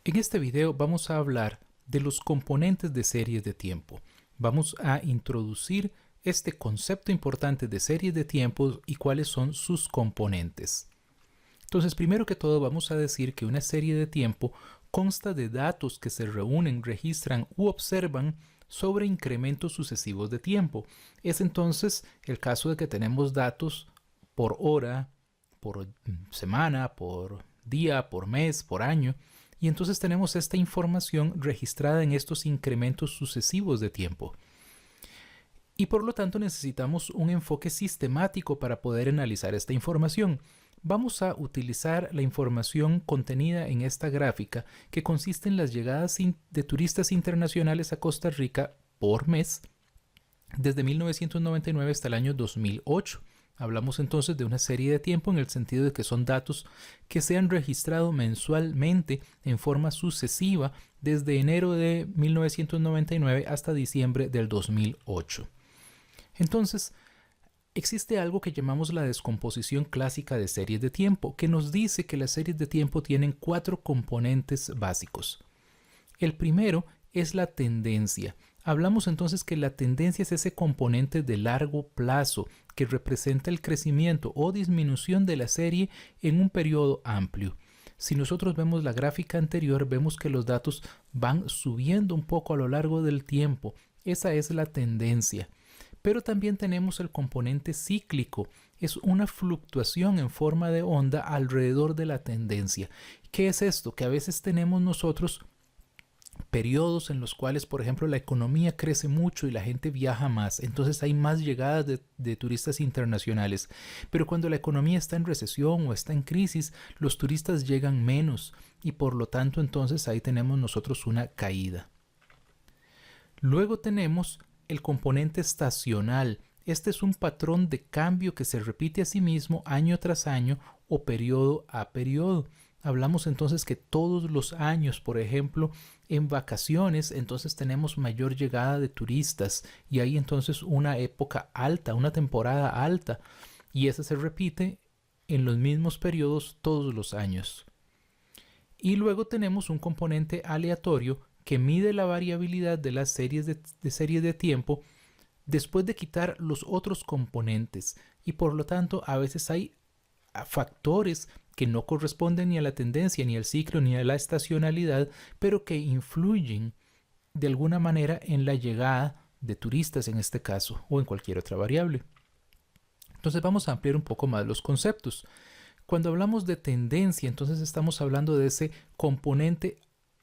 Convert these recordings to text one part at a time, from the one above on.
En este video vamos a hablar de los componentes de series de tiempo. Vamos a introducir este concepto importante de series de tiempo y cuáles son sus componentes. Entonces, primero que todo vamos a decir que una serie de tiempo consta de datos que se reúnen, registran u observan sobre incrementos sucesivos de tiempo. Es entonces el caso de que tenemos datos por hora, por semana, por día, por mes, por año, y entonces tenemos esta información registrada en estos incrementos sucesivos de tiempo. Y por lo tanto necesitamos un enfoque sistemático para poder analizar esta información. Vamos a utilizar la información contenida en esta gráfica, que consiste en las llegadas de turistas internacionales a Costa Rica por mes desde 1999 hasta el año 2008. Hablamos entonces de una serie de tiempo en el sentido de que son datos que se han registrado mensualmente en forma sucesiva desde enero de 1999 hasta diciembre del 2008. Entonces, existe algo que llamamos la descomposición clásica de series de tiempo, que nos dice que las series de tiempo tienen 4 componentes básicos. El primero es la tendencia. Hablamos entonces que la tendencia es ese componente de largo plazo que representa el crecimiento o disminución de la serie en un periodo amplio. Si nosotros vemos la gráfica anterior, vemos que los datos van subiendo un poco a lo largo del tiempo. Esa es la tendencia. Pero también tenemos el componente cíclico. Es una fluctuación en forma de onda alrededor de la tendencia. ¿Qué es esto? Que a veces tenemos nosotros periodos en los cuales, por ejemplo, la economía crece mucho y la gente viaja más, entonces hay más llegadas de turistas internacionales. Pero cuando la economía está en recesión o está en crisis, los turistas llegan menos y por lo tanto entonces ahí tenemos nosotros una caída. Luego tenemos el componente estacional. Este es un patrón de cambio que se repite a sí mismo año tras año o periodo a periodo. Hablamos entonces que todos los años, por ejemplo, en vacaciones, entonces tenemos mayor llegada de turistas y hay entonces una época alta, una temporada alta, y esa se repite en los mismos periodos todos los años. Y luego tenemos un componente aleatorio que mide la variabilidad de las series de tiempo después de quitar los otros componentes, y por lo tanto a veces hay factores que no corresponden ni a la tendencia, ni al ciclo, ni a la estacionalidad, pero que influyen de alguna manera en la llegada de turistas en este caso, o en cualquier otra variable. Entonces vamos a ampliar un poco más los conceptos. Cuando hablamos de tendencia, entonces estamos hablando de ese componente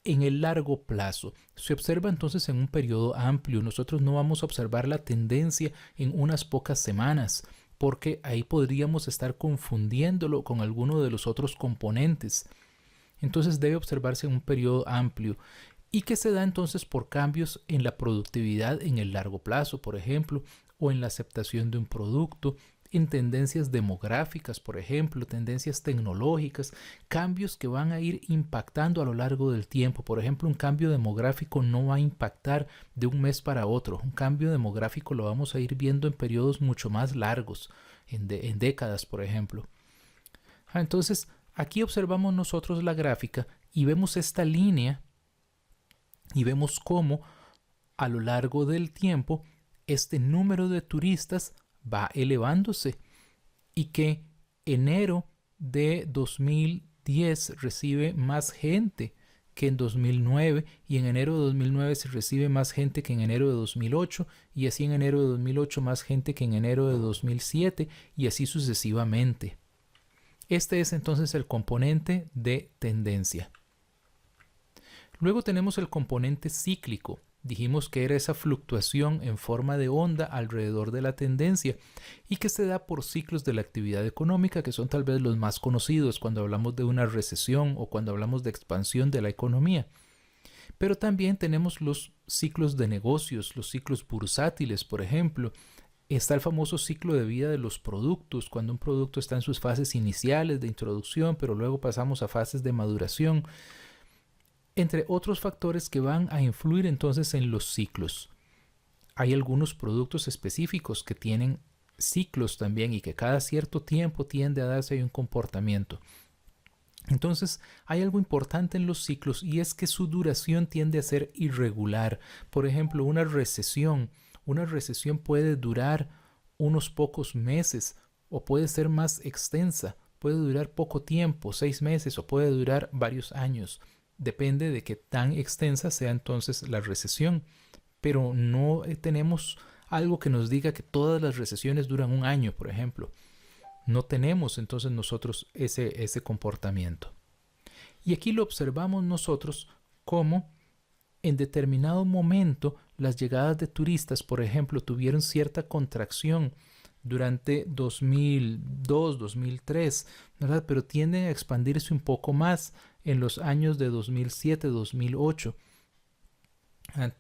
en el largo plazo. Se observa entonces en un periodo amplio. Nosotros no vamos a observar la tendencia en unas pocas semanas, porque ahí podríamos estar confundiéndolo con alguno de los otros componentes. Entonces debe observarse en un periodo amplio y que se da entonces por cambios en la productividad en el largo plazo, por ejemplo, o en la aceptación de un producto, en tendencias demográficas, por ejemplo, tendencias tecnológicas, cambios que van a ir impactando a lo largo del tiempo. Por ejemplo, un cambio demográfico no va a impactar de un mes para otro. Un cambio demográfico lo vamos a ir viendo en periodos mucho más largos, en décadas, por ejemplo. Entonces, aquí observamos nosotros la gráfica y vemos esta línea y vemos cómo a lo largo del tiempo este número de turistas va elevándose y que enero de 2010 recibe más gente que en 2009 y en enero de 2009 se recibe más gente que en enero de 2008 y así en enero de 2008 más gente que en enero de 2007 y así sucesivamente. Este es entonces el componente de tendencia. Luego tenemos el componente cíclico. Dijimos que era esa fluctuación en forma de onda alrededor de la tendencia y que se da por ciclos de la actividad económica, que son tal vez los más conocidos cuando hablamos de una recesión o cuando hablamos de expansión de la economía. Pero también tenemos los ciclos de negocios, los ciclos bursátiles, por ejemplo. Está el famoso ciclo de vida de los productos, cuando un producto está en sus fases iniciales de introducción, pero luego pasamos a fases de maduración, entre otros factores que van a influir entonces en los ciclos. Hay algunos productos específicos que tienen ciclos también y que cada cierto tiempo tiende a darse un comportamiento. Entonces, hay algo importante en los ciclos y es que su duración tiende a ser irregular. Por ejemplo, una recesión puede durar unos pocos meses o puede ser más extensa, puede durar poco tiempo, 6 meses o puede durar varios años. Depende de qué tan extensa sea entonces la recesión. Pero no tenemos algo que nos diga que todas las recesiones duran un año, por ejemplo. No tenemos entonces nosotros ese comportamiento. Y aquí lo observamos nosotros como en determinado momento las llegadas de turistas, por ejemplo, tuvieron cierta contracción durante 2002, 2003, ¿verdad? Pero tienden a expandirse un poco más en los años de 2007, 2008.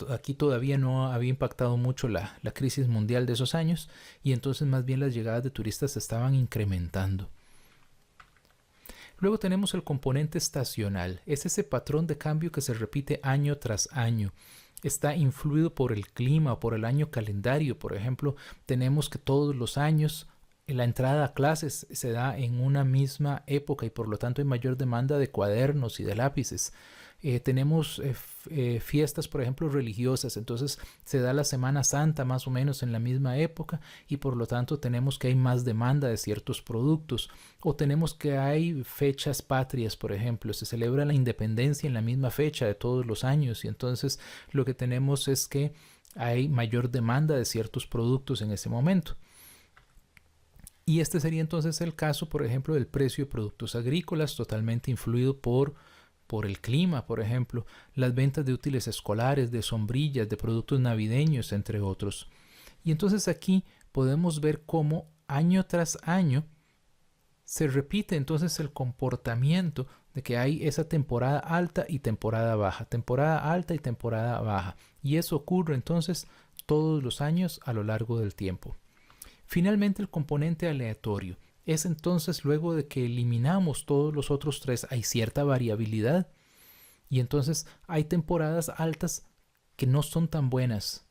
Aquí todavía no había impactado mucho la crisis mundial de esos años y entonces más bien las llegadas de turistas se estaban incrementando. Luego tenemos el componente estacional. Es ese patrón de cambio que se repite año tras año. Está influido por el clima o por el año calendario. Por ejemplo, tenemos que todos los años la entrada a clases se da en una misma época y por lo tanto hay mayor demanda de cuadernos y de lápices. Tenemos fiestas, por ejemplo, religiosas, entonces se da la Semana Santa más o menos en la misma época y por lo tanto tenemos que hay más demanda de ciertos productos. O tenemos que hay fechas patrias, por ejemplo, se celebra la independencia en la misma fecha de todos los años y entonces lo que tenemos es que hay mayor demanda de ciertos productos en ese momento. Y este sería entonces el caso, por ejemplo, del precio de productos agrícolas, totalmente influido por el clima, por ejemplo, las ventas de útiles escolares, de sombrillas, de productos navideños, entre otros. Y entonces aquí podemos ver cómo año tras año se repite entonces el comportamiento de que hay esa temporada alta y temporada baja, temporada alta y temporada baja. Y eso ocurre entonces todos los años a lo largo del tiempo. Finalmente, el componente aleatorio. Es entonces luego de que eliminamos todos los otros tres, hay cierta variabilidad y entonces hay temporadas altas que no son tan buenas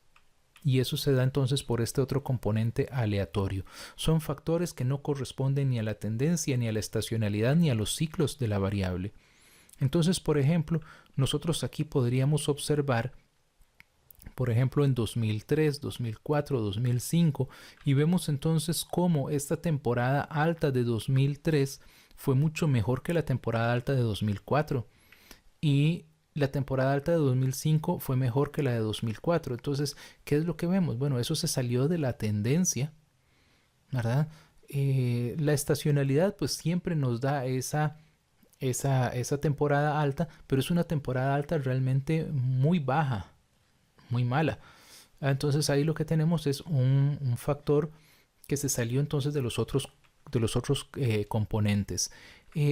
y eso se da entonces por este otro componente aleatorio. Son factores que no corresponden ni a la tendencia, ni a la estacionalidad, ni a los ciclos de la variable. Entonces, por ejemplo, nosotros aquí podríamos observar por ejemplo en 2003, 2004, 2005 y vemos entonces cómo esta temporada alta de 2003 fue mucho mejor que la temporada alta de 2004 y la temporada alta de 2005 fue mejor que la de 2004. Entonces, ¿qué es lo que vemos? Bueno, eso se salió de la tendencia, ¿verdad? La estacionalidad pues siempre nos da esa temporada alta, pero es una temporada alta realmente muy baja, muy mala. Entonces ahí lo que tenemos es un factor que se salió entonces de los otros componentes.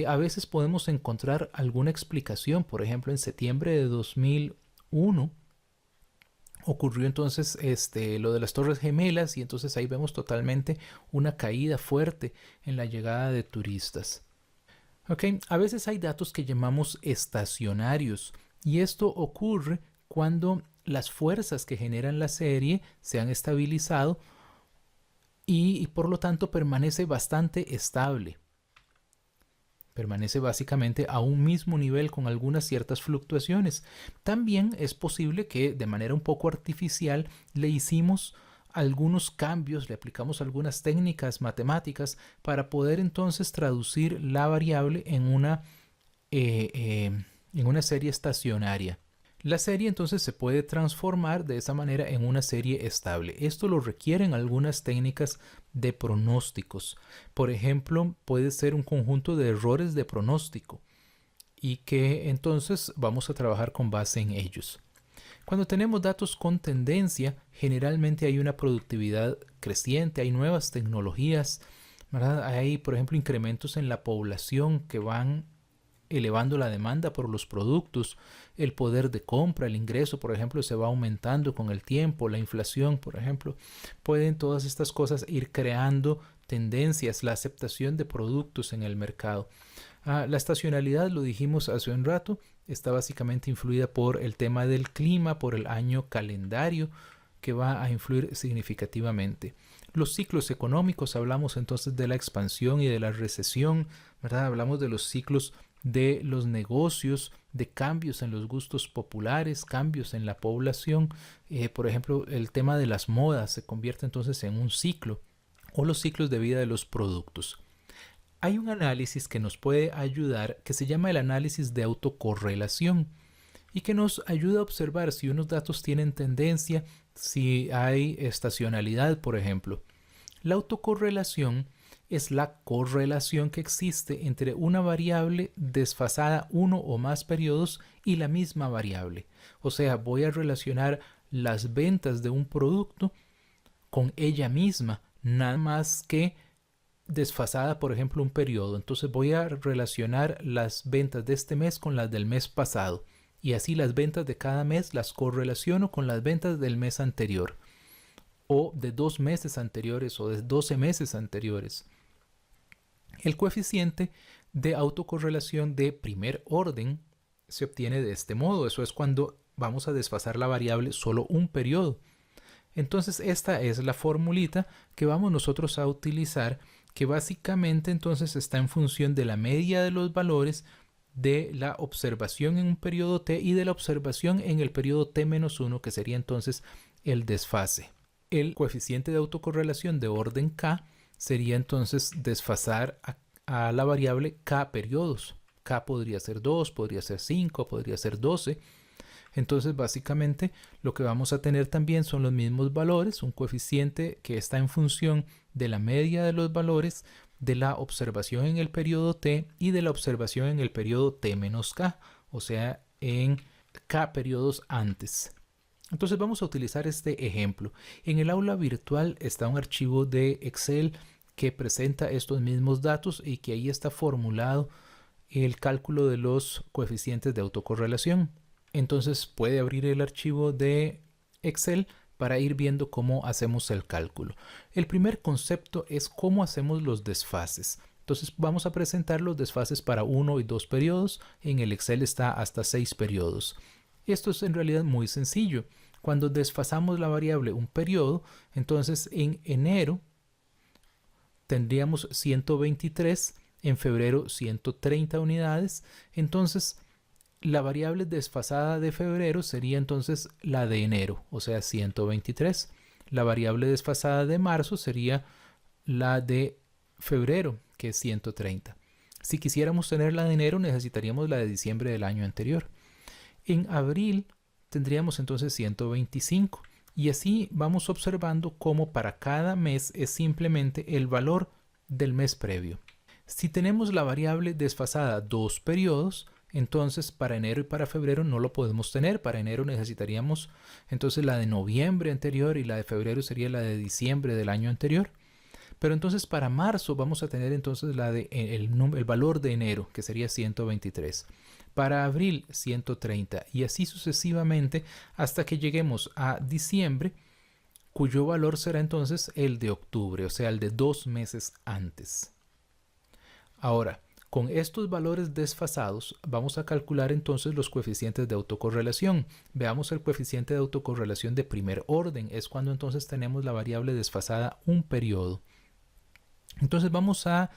A veces podemos encontrar alguna explicación. Por ejemplo, en septiembre de 2001 ocurrió entonces lo de las Torres Gemelas y entonces ahí vemos totalmente una caída fuerte en la llegada de turistas. Okay. A veces hay datos que llamamos estacionarios y esto ocurre cuando las fuerzas que generan la serie se han estabilizado y por lo tanto permanece bastante estable. Permanece básicamente a un mismo nivel con algunas ciertas fluctuaciones. También es posible que de manera un poco artificial le hicimos algunos cambios, le aplicamos algunas técnicas matemáticas para poder entonces traducir la variable en una serie estacionaria. La serie entonces se puede transformar de esa manera en una serie estable. Esto lo requieren algunas técnicas de pronósticos. Por ejemplo, puede ser un conjunto de errores de pronóstico y que entonces vamos a trabajar con base en ellos. Cuando tenemos datos con tendencia, generalmente hay una productividad creciente, hay nuevas tecnologías, ¿verdad? Hay, por ejemplo, incrementos en la población que van elevando la demanda por los productos, el poder de compra, el ingreso, por ejemplo, se va aumentando con el tiempo, la inflación, por ejemplo. Pueden todas estas cosas ir creando tendencias, la aceptación de productos en el mercado. La estacionalidad, lo dijimos hace un rato, está básicamente influida por el tema del clima, por el año calendario, que va a influir significativamente. Los ciclos económicos, hablamos entonces de la expansión y de la recesión, ¿verdad? Hablamos de los ciclos de los negocios, de cambios en los gustos populares, cambios en la población. Por ejemplo, el tema de las modas se convierte entonces en un ciclo, o los ciclos de vida de los productos. Hay un análisis que nos puede ayudar que se llama el análisis de autocorrelación y que nos ayuda a observar si unos datos tienen tendencia, si hay estacionalidad, por ejemplo. La autocorrelación es la correlación que existe entre una variable desfasada uno o más periodos y la misma variable. O sea, voy a relacionar las ventas de un producto con ella misma, nada más que desfasada, por ejemplo, un periodo. Entonces voy a relacionar las ventas de este mes con las del mes pasado. Y así las ventas de cada mes las correlaciono con las ventas del mes anterior, o de 2 meses anteriores, o de 12 meses anteriores. El coeficiente de autocorrelación de primer orden se obtiene de este modo. Eso es cuando vamos a desfasar la variable solo un periodo. Entonces esta es la formulita que vamos nosotros a utilizar, que básicamente entonces está en función de la media de los valores de la observación en un periodo t y de la observación en el periodo t-1, que sería entonces el desfase. El coeficiente de autocorrelación de orden k sería entonces desfasar a la variable k periodos. K podría ser 2, podría ser 5, podría ser 12. Entonces básicamente lo que vamos a tener también son los mismos valores, un coeficiente que está en función de la media de los valores de la observación en el periodo t y de la observación en el periodo t-k, o sea, en k periodos antes. Entonces vamos a utilizar este ejemplo. En el aula virtual está un archivo de Excel que presenta estos mismos datos y que ahí está formulado el cálculo de los coeficientes de autocorrelación. Entonces puede abrir el archivo de Excel para ir viendo cómo hacemos el cálculo. El primer concepto es cómo hacemos los desfases. Entonces vamos a presentar los desfases para 1 y 2 periodos. En el Excel está hasta 6 periodos. Esto es en realidad muy sencillo. Cuando desfasamos la variable un periodo, entonces en enero tendríamos 123, en febrero 130 unidades. Entonces la variable desfasada de febrero sería entonces la de enero, o sea 123. La variable desfasada de marzo sería la de febrero, que es 130. Si quisiéramos tener la de enero, necesitaríamos la de diciembre del año anterior. En abril tendríamos entonces 125. Y así vamos observando cómo para cada mes es simplemente el valor del mes previo. Si tenemos la variable desfasada 2 periodos, entonces para enero y para febrero no lo podemos tener. Para enero necesitaríamos entonces la de noviembre anterior y la de febrero sería la de diciembre del año anterior. Pero entonces para marzo vamos a tener entonces el valor de enero, que sería 123. Para abril 130 y así sucesivamente hasta que lleguemos a diciembre, cuyo valor será entonces el de octubre, o sea el de 2 meses antes. Ahora, con estos valores desfasados vamos a calcular entonces los coeficientes de autocorrelación. Veamos el coeficiente de autocorrelación de primer orden, es cuando entonces tenemos la variable desfasada un periodo. Entonces vamos a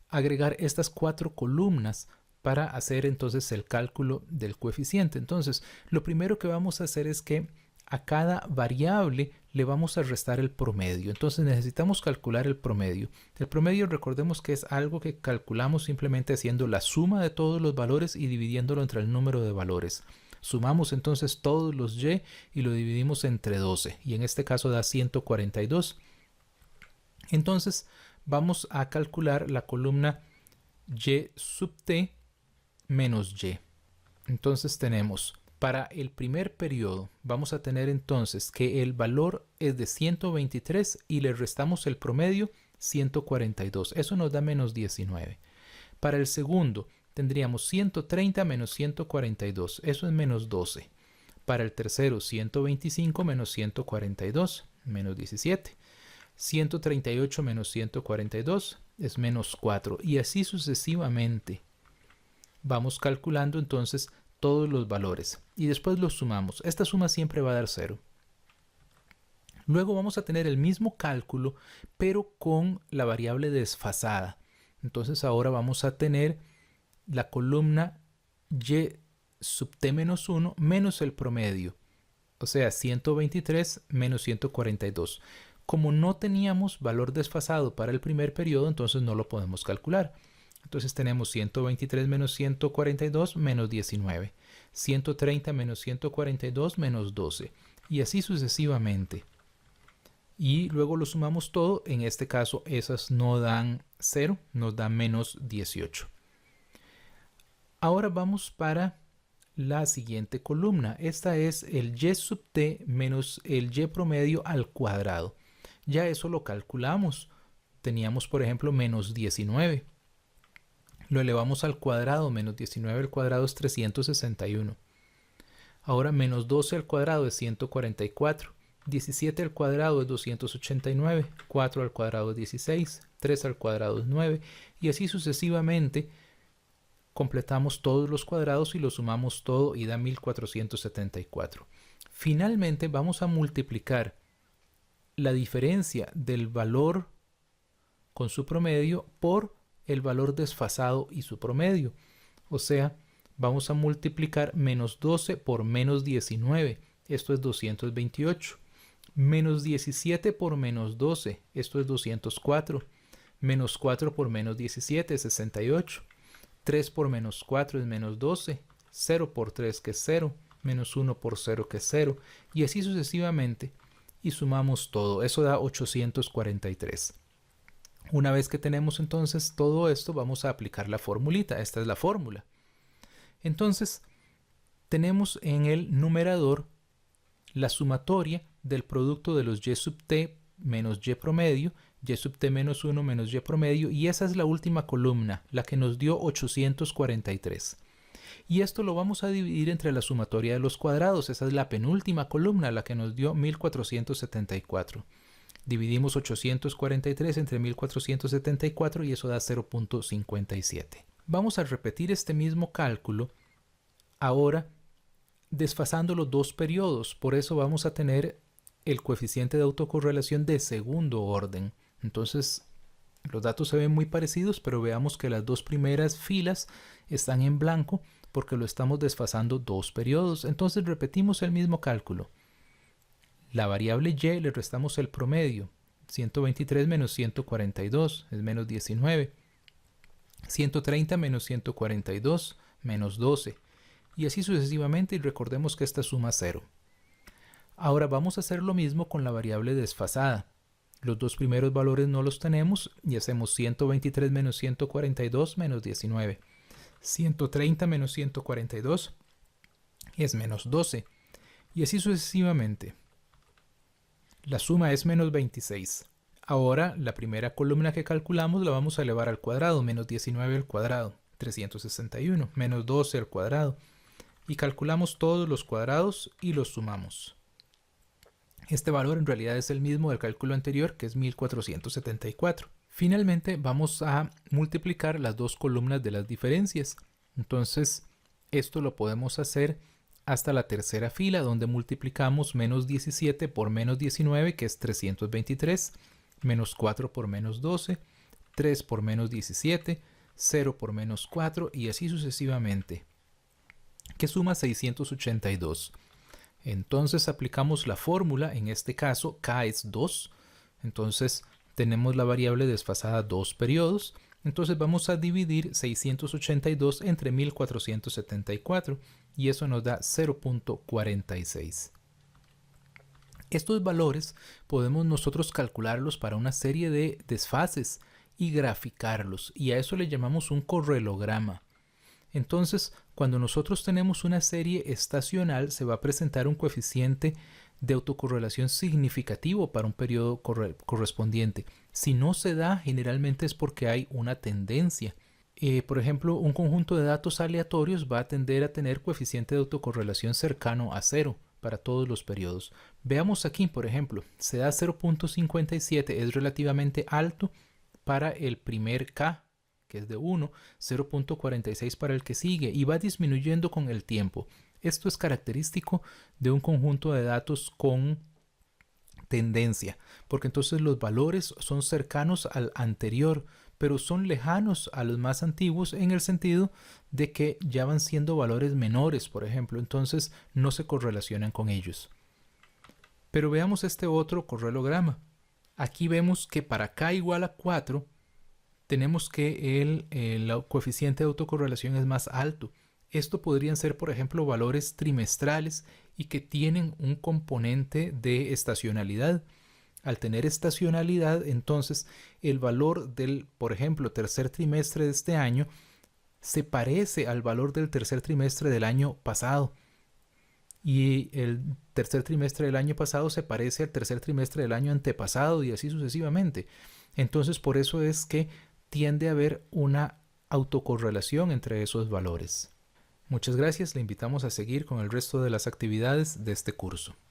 agregar estas 4 columnas para hacer entonces el cálculo del coeficiente. Entonces, lo primero que vamos a hacer es que a cada variable le vamos a restar el promedio. Entonces necesitamos calcular el promedio. El promedio, recordemos que es algo que calculamos simplemente haciendo la suma de todos los valores y dividiéndolo entre el número de valores. Sumamos entonces todos los y lo dividimos entre 12 y en este caso da 142. Entonces vamos a calcular la columna y sub t menos y. Entonces tenemos para el primer periodo vamos a tener entonces que el valor es de 123 y le restamos el promedio 142. Eso nos da menos 19. Para el segundo tendríamos 130 menos 142. Eso es menos 12. Para el tercero 125 menos 142, menos 17. 138 menos 142 es menos 4 y así sucesivamente. Vamos calculando entonces todos los valores y después los sumamos. Esta suma siempre va a dar 0. Luego vamos a tener el mismo cálculo pero con la variable desfasada. Entonces ahora vamos a tener la columna y sub t menos 1 menos el promedio. O sea, 123 menos 142. Como no teníamos valor desfasado para el primer periodo, entonces no lo podemos calcular. Entonces tenemos 123 menos 142 menos 19. 130 menos 142 menos 12. Y así sucesivamente. Y luego lo sumamos todo. En este caso, esas no dan 0, nos dan menos 18. Ahora vamos para la siguiente columna. Esta es el y sub t menos el y promedio al cuadrado. Ya eso lo calculamos. Teníamos, por ejemplo, menos 19. Lo elevamos al cuadrado. Menos 19 al cuadrado es 361. Ahora menos 12 al cuadrado es 144. 17 al cuadrado es 289. 4 al cuadrado es 16. 3 al cuadrado es 9. Y así sucesivamente. Completamos todos los cuadrados y lo sumamos todo y da 1474. Finalmente vamos a multiplicar la diferencia del valor con su promedio por el valor desfasado y su promedio. O sea, vamos a multiplicar menos 12 por menos 19. Esto es 228. Menos 17 por menos 12. Esto es 204. Menos 4 por menos 17 es 68. 3 por menos 4 es menos 12, 0 por 3 que es 0, menos 1 por 0 que es 0, y así sucesivamente, y sumamos todo. Eso da 843. Una vez que tenemos entonces todo esto, vamos a aplicar la formulita. Esta es la fórmula. Entonces, tenemos en el numerador la sumatoria del producto de los y sub t menos y promedio, y sub t menos 1 menos y promedio, y esa es la última columna, la que nos dio 843. Y esto lo vamos a dividir entre la sumatoria de los cuadrados. Esa es la penúltima columna, la que nos dio 1474. Dividimos 843 entre 1474 y eso da 0.57. Vamos a repetir este mismo cálculo ahora desfasando los dos periodos. Por eso vamos a tener el coeficiente de autocorrelación de segundo orden. Entonces, los datos se ven muy parecidos, pero veamos que las dos primeras filas están en blanco porque lo estamos desfasando dos periodos. Entonces, repetimos el mismo cálculo. La variable y le restamos el promedio. 123 menos 142 es menos 19. 130 menos 142 menos 12. Y así sucesivamente, y recordemos que esta suma 0. Ahora vamos a hacer lo mismo con la variable desfasada. Los dos primeros valores no los tenemos y hacemos 123 menos 142 menos 19. 130 menos 142 es menos 12. Y así sucesivamente. La suma es menos 26. Ahora la primera columna que calculamos la vamos a elevar al cuadrado. Menos 19 al cuadrado, 361. Menos 12 al cuadrado. Y calculamos todos los cuadrados y los sumamos. Este valor en realidad es el mismo del cálculo anterior, que es 1474. Finalmente vamos a multiplicar las dos columnas de las diferencias. Entonces esto lo podemos hacer hasta la tercera fila, donde multiplicamos menos 17 por menos 19, que es 323, menos 4 por menos 12, 3 por menos 17, 0 por menos 4 y así sucesivamente, que suma 682. Entonces aplicamos la fórmula, en este caso k es 2, entonces tenemos la variable desfasada 2 periodos, entonces vamos a dividir 682 entre 1474 y eso nos da 0.46. Estos valores podemos nosotros calcularlos para una serie de desfases y graficarlos, y a eso le llamamos un correlograma. Entonces, cuando nosotros tenemos una serie estacional, se va a presentar un coeficiente de autocorrelación significativo para un periodo correspondiente. Si no se da, generalmente es porque hay una tendencia. Por ejemplo, un conjunto de datos aleatorios va a tender a tener coeficiente de autocorrelación cercano a 0 para todos los periodos. Veamos aquí, por ejemplo, se da 0.57, es relativamente alto para el primer K, que es de 1, 0.46 para el que sigue y va disminuyendo con el tiempo. Esto es característico de un conjunto de datos con tendencia, porque entonces los valores son cercanos al anterior, pero son lejanos a los más antiguos en el sentido de que ya van siendo valores menores, por ejemplo, entonces no se correlacionan con ellos. Pero veamos este otro correlograma. Aquí vemos que para k igual a 4, tenemos que el coeficiente de autocorrelación es más alto. Esto podrían ser, por ejemplo, valores trimestrales y que tienen un componente de estacionalidad. Al tener estacionalidad, entonces el valor del, por ejemplo, tercer trimestre de este año se parece al valor del tercer trimestre del año pasado. Y el tercer trimestre del año pasado se parece al tercer trimestre del año antepasado y así sucesivamente. Entonces, por eso es que tiende a haber una autocorrelación entre esos valores. Muchas gracias, le invitamos a seguir con el resto de las actividades de este curso.